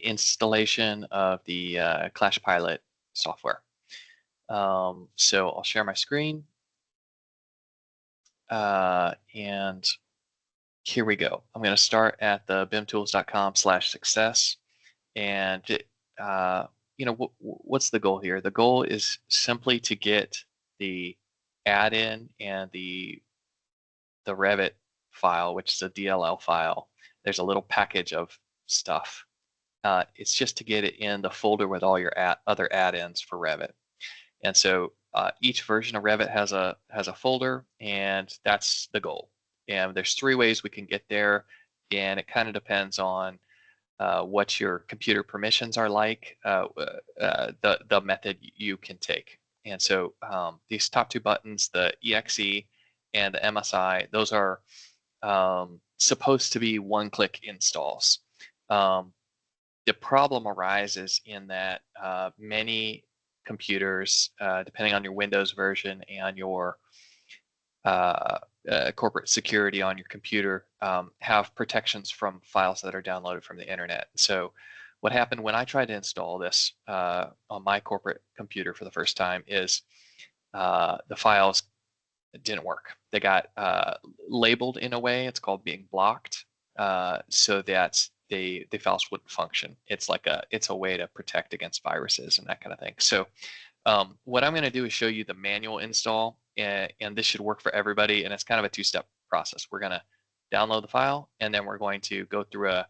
installation of the Clashpilot software. So I'll share my screen, and here we go. I'm going to start at the bimtools.com/success, and what's the goal here? The goal is simply to get the add-in and the Revit file, which is a DLL file. There's a little package of stuff. It's just to get it in the folder with all your other add-ins for Revit. And so each version of Revit has a folder, and that's the goal. And there's 3 ways we can get there, and it kind of depends on what your computer permissions are like, the method you can take. And so these top 2 buttons, the EXE and the MSI, those are supposed to be one-click installs. The problem arises in that many computers, depending on your Windows version and your corporate security on your computer, have protections from files that are downloaded from the internet. So what happened when I tried to install this on my corporate computer for the first time is the files didn't work. They got labeled in a way, it's called being blocked, so that the files wouldn't function. It's like it's a way to protect against viruses and that kind of thing. So what I'm going to do is show you the manual install, and this should work for everybody, and it's kind of a 2-step process. We're going to download the file, and then we're going to go through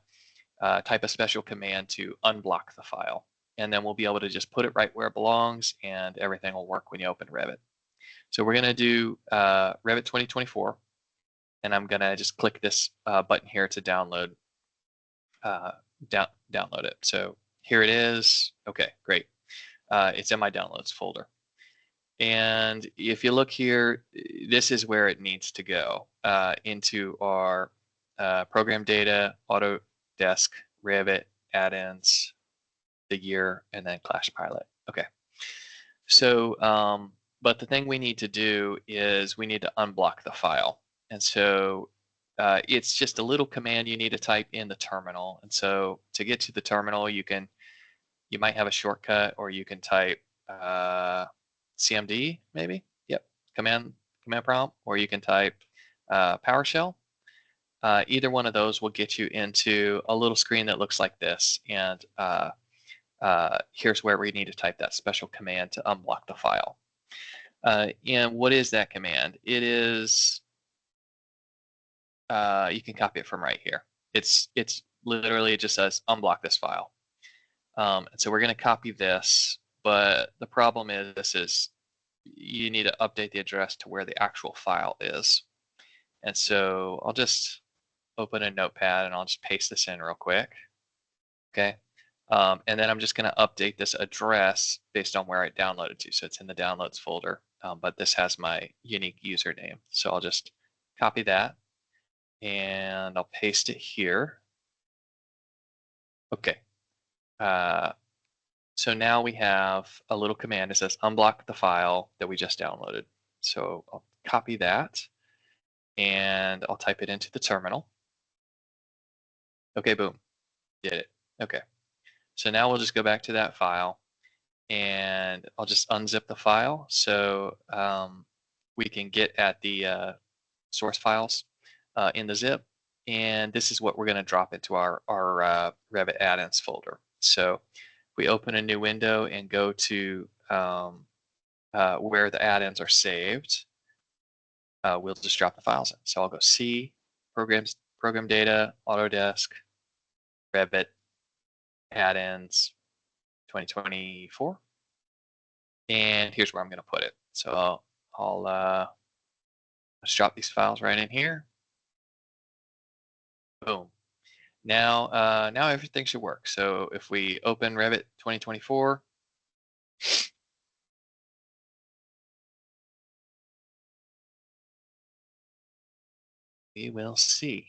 type a special command to unblock the file, and then we'll be able to just put it right where it belongs, and everything will work when you open Revit. So we're going to do Revit 2024, and I'm going to just click this button here to download it. So here it is. Okay, great. It's in my downloads folder. And if you look here, this is where it needs to go, into our ProgramData, Autodesk, Revit, Addins, the year, and then Clashpilot. Okay. So, but the thing we need to do is we need to unblock the file. And so it's just a little command you need to type in the terminal. And so to get to the terminal, you might have a shortcut, or you can type CMD maybe. Yep, command prompt, or you can type PowerShell. Either one of those will get you into a little screen that looks like this, and here's where we need to type that special command to unblock the file. And what is that command? It is, you can copy it from right here. It's literally, it just says unblock this file. And so we're going to copy this, but the problem is you need to update the address to where the actual file is. And so I'll just open a notepad and I'll just paste this in real quick. Okay. And then I'm just going to update this address based on where I downloaded to. So it's in the downloads folder, but this has my unique username. So I'll just copy that and I'll paste it here. Okay. So now we have a little command that says unblock the file that we just downloaded. So I'll copy that and I'll type it into the terminal. Okay, boom, did it. Okay, so now we'll just go back to that file and I'll just unzip the file so we can get at the source files in the zip. And this is what we're going to drop into our Revit add-ins folder. So we open a new window and go to where the add-ins are saved. We'll just drop the files in. So I'll go C, ProgramData, Autodesk, Revit, Addins, 2024. And here's where I'm going to put it. So I'll just drop these files right in here. Boom. Now, now everything should work. So if we open Revit 2024, we will see.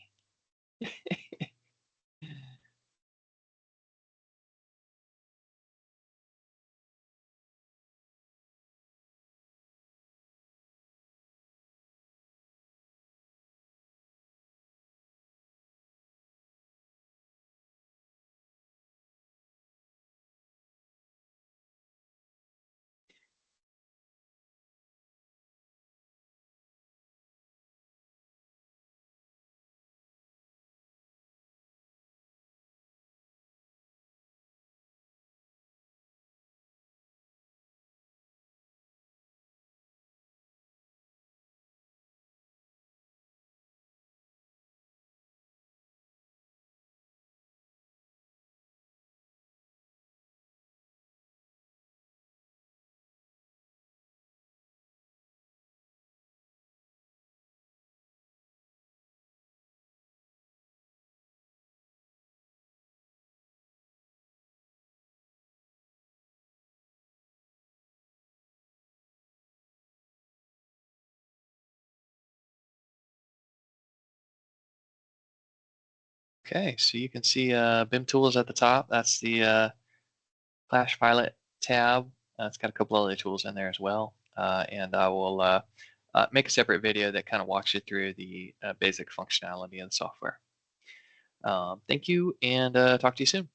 Okay, so you can see BIM tools at the top. That's the Clashpilot tab. It's got a couple other tools in there as well. And I will make a separate video that kind of walks you through the basic functionality of the software. Thank you, and talk to you soon.